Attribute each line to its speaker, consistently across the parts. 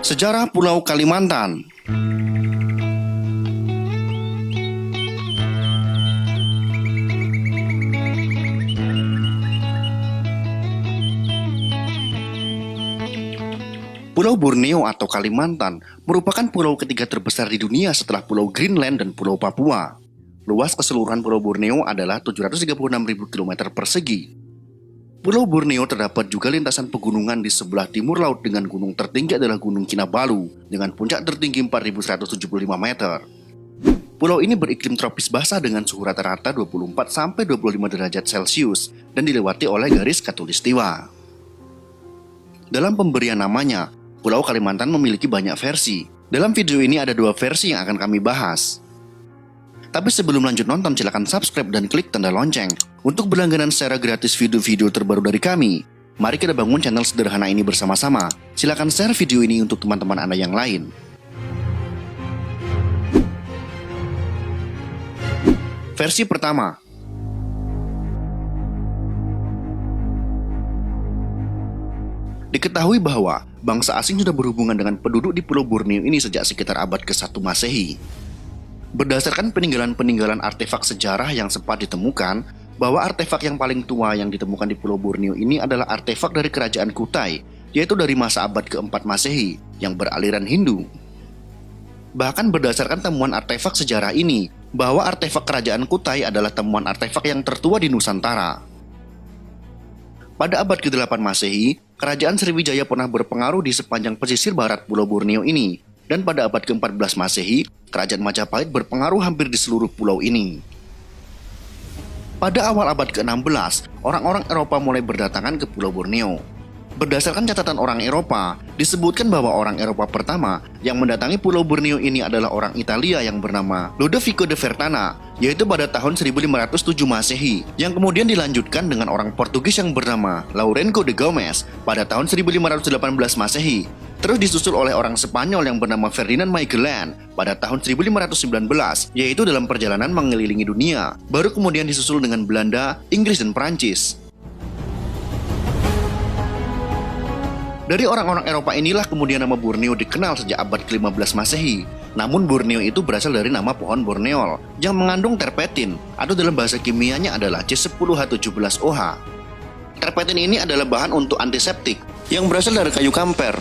Speaker 1: Sejarah Pulau Kalimantan. Pulau Borneo atau Kalimantan merupakan pulau ketiga terbesar di dunia setelah Pulau Greenland dan Pulau Papua. Luas keseluruhan Pulau Borneo adalah 736.000 km persegi. Pulau Borneo terdapat juga lintasan pegunungan di sebelah timur laut dengan gunung tertinggi adalah Gunung Kinabalu dengan puncak tertinggi 4.175 meter. Pulau ini beriklim tropis basah dengan suhu rata-rata 24-25 derajat Celcius dan dilewati oleh garis khatulistiwa. Dalam pemberian namanya, Pulau Kalimantan memiliki banyak versi. Dalam video ini ada 2 versi yang akan kami bahas. Tapi sebelum lanjut nonton, silakan subscribe dan klik tanda lonceng untuk berlangganan secara gratis video-video terbaru dari kami. Mari kita bangun channel sederhana ini bersama-sama. Silakan share video ini untuk teman-teman Anda yang lain. Versi pertama. Diketahui bahwa bangsa asing sudah berhubungan dengan penduduk di Pulau Borneo ini sejak sekitar abad ke-1 Masehi. Berdasarkan peninggalan-peninggalan artefak sejarah yang sempat ditemukan, bahwa artefak yang paling tua yang ditemukan di Pulau Borneo ini adalah artefak dari kerajaan Kutai, yaitu dari masa abad ke-4 Masehi yang beraliran Hindu. Bahkan berdasarkan temuan artefak sejarah ini, bahwa artefak kerajaan Kutai adalah temuan artefak yang tertua di Nusantara. Pada abad ke-8 Masehi, Kerajaan Sriwijaya pernah berpengaruh di sepanjang pesisir barat Pulau Borneo ini, dan pada abad ke-14 Masehi, Kerajaan Majapahit berpengaruh hampir di seluruh pulau ini. Pada awal abad ke-16, orang-orang Eropa mulai berdatangan ke Pulau Borneo. Berdasarkan catatan orang Eropa, disebutkan bahwa orang Eropa pertama yang mendatangi Pulau Borneo ini adalah orang Italia yang bernama Lodovico de Vertana, yaitu pada tahun 1507 Masehi, yang kemudian dilanjutkan dengan orang Portugis yang bernama Lourenço de Gomes pada tahun 1518 Masehi, terus disusul oleh orang Spanyol yang bernama Ferdinand Magellan pada tahun 1519, yaitu dalam perjalanan mengelilingi dunia, baru kemudian disusul dengan Belanda, Inggris, dan Prancis. Dari orang-orang Eropa inilah kemudian nama Borneo dikenal sejak abad ke-15 Masehi. Namun Borneo itu berasal dari nama pohon borneol yang mengandung terpetin atau dalam bahasa kimianya adalah C10H17OH. Terpetin ini adalah bahan untuk antiseptik yang berasal dari kayu kamper.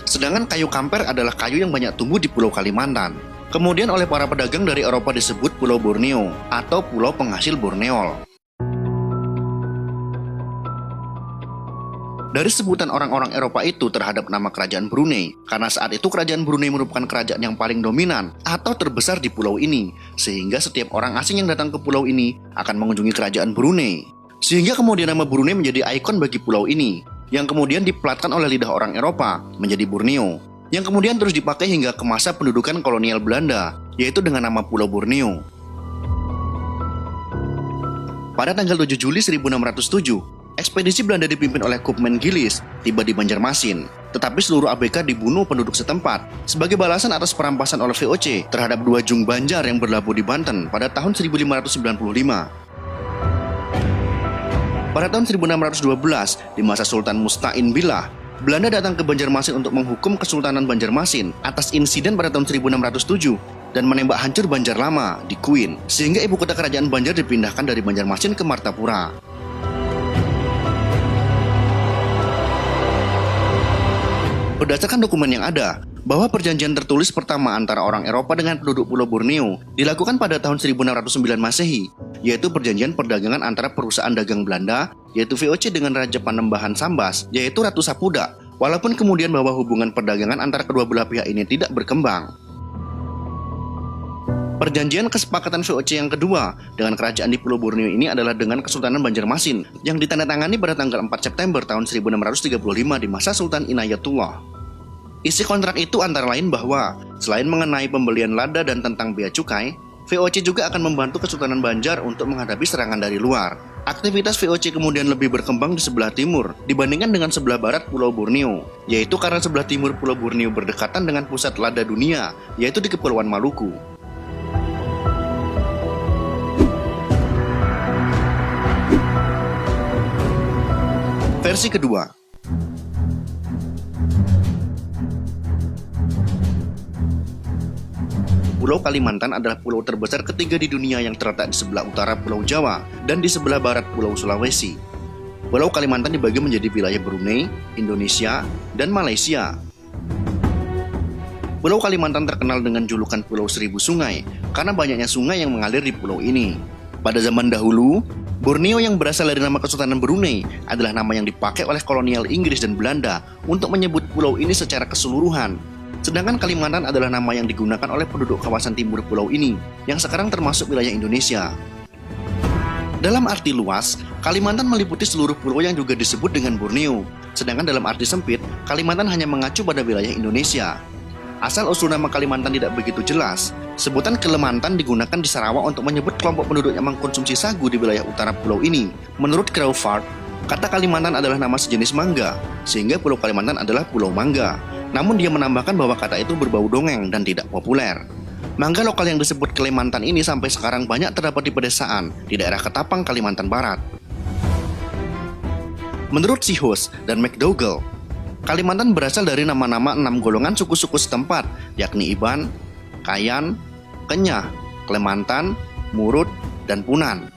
Speaker 1: Sedangkan kayu kamper adalah kayu yang banyak tumbuh di Pulau Kalimantan. Kemudian oleh para pedagang dari Eropa disebut Pulau Borneo atau Pulau Penghasil Borneol. Dari sebutan orang-orang Eropa itu terhadap nama kerajaan Brunei, karena saat itu kerajaan Brunei merupakan kerajaan yang paling dominan atau terbesar di pulau ini, sehingga setiap orang asing yang datang ke pulau ini akan mengunjungi kerajaan Brunei. Sehingga kemudian nama Brunei menjadi ikon bagi pulau ini, yang kemudian diplatkan oleh lidah orang Eropa menjadi Borneo, yang kemudian terus dipakai hingga ke masa pendudukan kolonial Belanda, yaitu dengan nama Pulau Borneo. Pada tanggal 7 Juli 1607, ekspedisi Belanda dipimpin oleh Koopman Gillis tiba di Banjarmasin, tetapi seluruh ABK dibunuh penduduk setempat sebagai balasan atas perampasan oleh VOC terhadap 2 Jung Banjar yang berlabuh di Banten pada tahun 1595. Pada tahun 1612, di masa Sultan Musta'in Billah, Belanda datang ke Banjarmasin untuk menghukum Kesultanan Banjarmasin atas insiden pada tahun 1607 dan menembak hancur Banjar Lama di Kuin, sehingga ibu kota kerajaan Banjar dipindahkan dari Banjarmasin ke Martapura. Berdasarkan dokumen yang ada, bahwa perjanjian tertulis pertama antara orang Eropa dengan penduduk Pulau Borneo dilakukan pada tahun 1609 Masehi, yaitu perjanjian perdagangan antara perusahaan dagang Belanda, yaitu VOC dengan Raja Panembahan Sambas, yaitu Ratu Sapuda, walaupun kemudian bahwa hubungan perdagangan antara kedua belah pihak ini tidak berkembang. Perjanjian kesepakatan VOC yang kedua dengan kerajaan di Pulau Borneo ini adalah dengan Kesultanan Banjarmasin yang ditandatangani pada tanggal 4 September tahun 1635 di masa Sultan Inayatullah. Isi kontrak itu antara lain bahwa selain mengenai pembelian lada dan tentang bea cukai, VOC juga akan membantu Kesultanan Banjar untuk menghadapi serangan dari luar. Aktivitas VOC kemudian lebih berkembang di sebelah timur dibandingkan dengan sebelah barat Pulau Borneo, yaitu karena sebelah timur Pulau Borneo berdekatan dengan pusat lada dunia, yaitu di Kepulauan Maluku. Versi kedua. Pulau Kalimantan adalah pulau terbesar ketiga di dunia yang terletak di sebelah utara Pulau Jawa dan di sebelah barat Pulau Sulawesi. Pulau Kalimantan dibagi menjadi wilayah Brunei, Indonesia, dan Malaysia. Pulau Kalimantan terkenal dengan julukan Pulau Seribu Sungai karena banyaknya sungai yang mengalir di pulau ini. Pada zaman dahulu, Borneo yang berasal dari nama Kesultanan Brunei adalah nama yang dipakai oleh kolonial Inggris dan Belanda untuk menyebut pulau ini secara keseluruhan. Sedangkan Kalimantan adalah nama yang digunakan oleh penduduk kawasan timur pulau ini, yang sekarang termasuk wilayah Indonesia. Dalam arti luas, Kalimantan meliputi seluruh pulau yang juga disebut dengan Borneo. Sedangkan dalam arti sempit, Kalimantan hanya mengacu pada wilayah Indonesia. Asal-usul nama Kalimantan tidak begitu jelas. Sebutan Kalimantan digunakan di Sarawak untuk menyebut kelompok penduduk yang mengkonsumsi sagu di wilayah utara pulau ini. Menurut Crawford, kata Kalimantan adalah nama sejenis mangga, sehingga Pulau Kalimantan adalah Pulau Mangga. Namun dia menambahkan bahwa kata itu berbau dongeng dan tidak populer. Mangga lokal yang disebut Kalimantan ini sampai sekarang banyak terdapat di pedesaan di daerah Ketapang, Kalimantan Barat. Menurut Sihus dan McDougall, Kalimantan berasal dari nama-nama 6 golongan suku-suku setempat, yakni Iban, Kayan, Kenyah, Klemantan, Murut, dan Punan.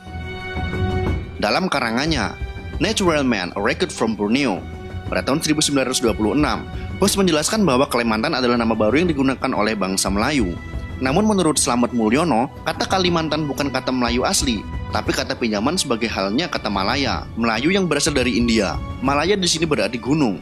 Speaker 1: Dalam karangannya, Natural Man, A Record from Borneo, pada tahun 1926, Hus menjelaskan bahwa Kalimantan adalah nama baru yang digunakan oleh bangsa Melayu. Namun menurut Slamet Mulyono, kata Kalimantan bukan kata Melayu asli, tapi kata pinjaman sebagai halnya kata Malaya, Melayu yang berasal dari India. Malaya di sini berarti gunung.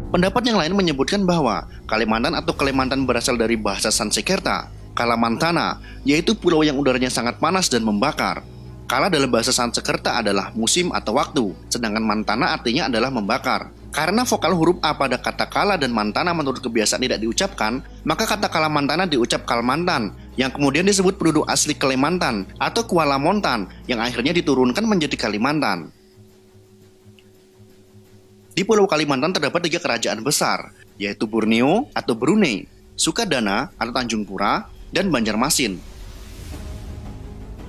Speaker 1: Pendapat yang lain menyebutkan bahwa Kalimantan atau Kalimantan berasal dari bahasa Sanskerta, Kalamantana, yaitu pulau yang udaranya sangat panas dan membakar. Kala dalam bahasa Sanskerta adalah musim atau waktu, sedangkan Mantana artinya adalah membakar. Karena vokal huruf A pada kata Kala dan Mantana menurut kebiasaan tidak diucapkan, maka kata Kalamantana diucap Kalmantan, yang kemudian disebut penduduk asli Kalimantan atau Kuala Montan, yang akhirnya diturunkan menjadi Kalimantan. Di Pulau Kalimantan terdapat 3 kerajaan besar, yaitu Borneo atau Brunei, Sukadana atau Tanjung Pura, dan Banjarmasin.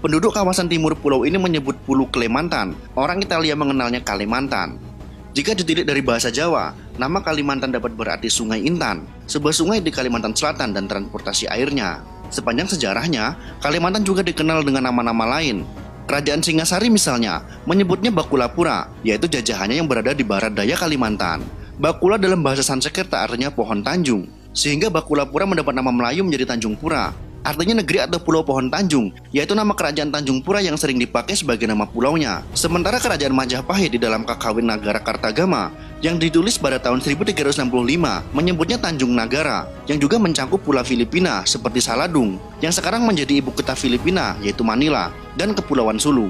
Speaker 1: Penduduk kawasan timur pulau ini menyebut Pulau Kalimantan. Orang Italia mengenalnya Kalimantan. Jika ditilik dari bahasa Jawa, nama Kalimantan dapat berarti Sungai Intan, sebuah sungai di Kalimantan Selatan dan transportasi airnya. Sepanjang sejarahnya, Kalimantan juga dikenal dengan nama-nama lain. Kerajaan Singasari misalnya menyebutnya Bakulapura, yaitu jajahannya yang berada di barat daya Kalimantan. Bakula dalam bahasa Sanskerta artinya pohon tanjung, sehingga Bakulapura mendapat nama Melayu menjadi Tanjung Pura, artinya negeri atau pulau pohon tanjung, yaitu nama kerajaan Tanjung Pura yang sering dipakai sebagai nama pulaunya. Sementara kerajaan Majapahit di dalam Kakawin Nagara Kartagama yang ditulis pada tahun 1365 menyebutnya Tanjung Nagara, yang juga mencakup pulau Filipina seperti Saladung, yang sekarang menjadi ibu kota Filipina yaitu Manila, dan Kepulauan Sulu.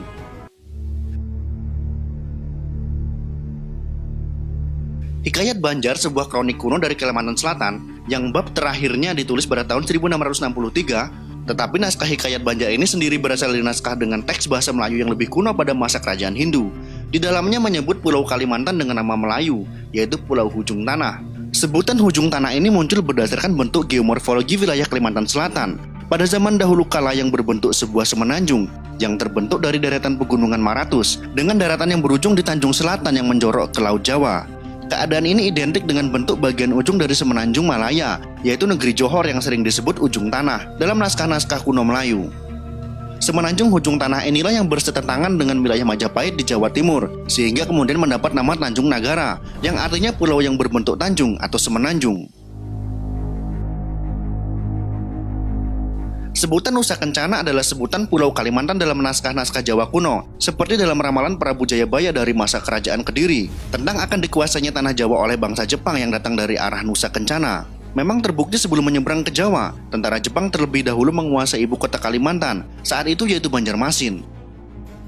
Speaker 1: Hikayat Banjar, sebuah kronik kuno dari Kalimantan Selatan, yang bab terakhirnya ditulis pada tahun 1663, tetapi naskah Hikayat Banjar ini sendiri berasal dari naskah dengan teks bahasa Melayu yang lebih kuno pada masa kerajaan Hindu. Di dalamnya menyebut Pulau Kalimantan dengan nama Melayu, yaitu Pulau Hujung Tanah. Sebutan Hujung Tanah ini muncul berdasarkan bentuk geomorfologi wilayah Kalimantan Selatan. Pada zaman dahulu kala yang berbentuk sebuah semenanjung, yang terbentuk dari deretan pegunungan Maratus, dengan daratan yang berujung di Tanjung Selatan yang menjorok ke Laut Jawa. Keadaan ini identik dengan bentuk bagian ujung dari semenanjung Malaya, yaitu negeri Johor yang sering disebut Ujung Tanah dalam naskah-naskah kuno Melayu. Semenanjung Ujung Tanah inilah yang bersetetangan dengan wilayah Majapahit di Jawa Timur, sehingga kemudian mendapat nama Tanjung Nagara, yang artinya pulau yang berbentuk tanjung atau semenanjung. Sebutan Nusa Kencana adalah sebutan Pulau Kalimantan dalam naskah-naskah Jawa kuno, seperti dalam ramalan Prabu Jayabaya dari masa kerajaan Kediri, tentang akan dikuasainya tanah Jawa oleh bangsa Jepang yang datang dari arah Nusa Kencana. Memang terbukti sebelum menyeberang ke Jawa, tentara Jepang terlebih dahulu menguasai ibu kota Kalimantan, saat itu yaitu Banjarmasin.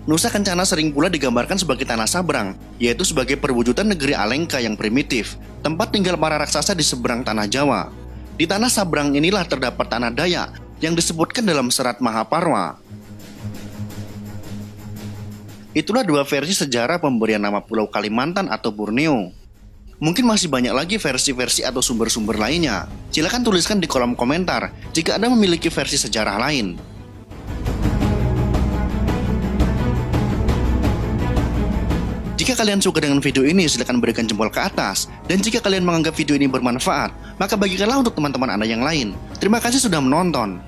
Speaker 1: Nusa Kencana sering pula digambarkan sebagai tanah sabrang, yaitu sebagai perwujudan negeri Alengka yang primitif, tempat tinggal para raksasa di seberang tanah Jawa. Di tanah sabrang inilah terdapat tanah Dayak, yang disebutkan dalam serat Mahaparwa. Itulah 2 versi sejarah pemberian nama Pulau Kalimantan atau Borneo. Mungkin masih banyak lagi versi-versi atau sumber-sumber lainnya. Silakan tuliskan di kolom komentar jika Anda memiliki versi sejarah lain. Jika kalian suka dengan video ini, silahkan berikan jempol ke atas. Dan jika kalian menganggap video ini bermanfaat, maka bagikanlah untuk teman-teman Anda yang lain. Terima kasih sudah menonton.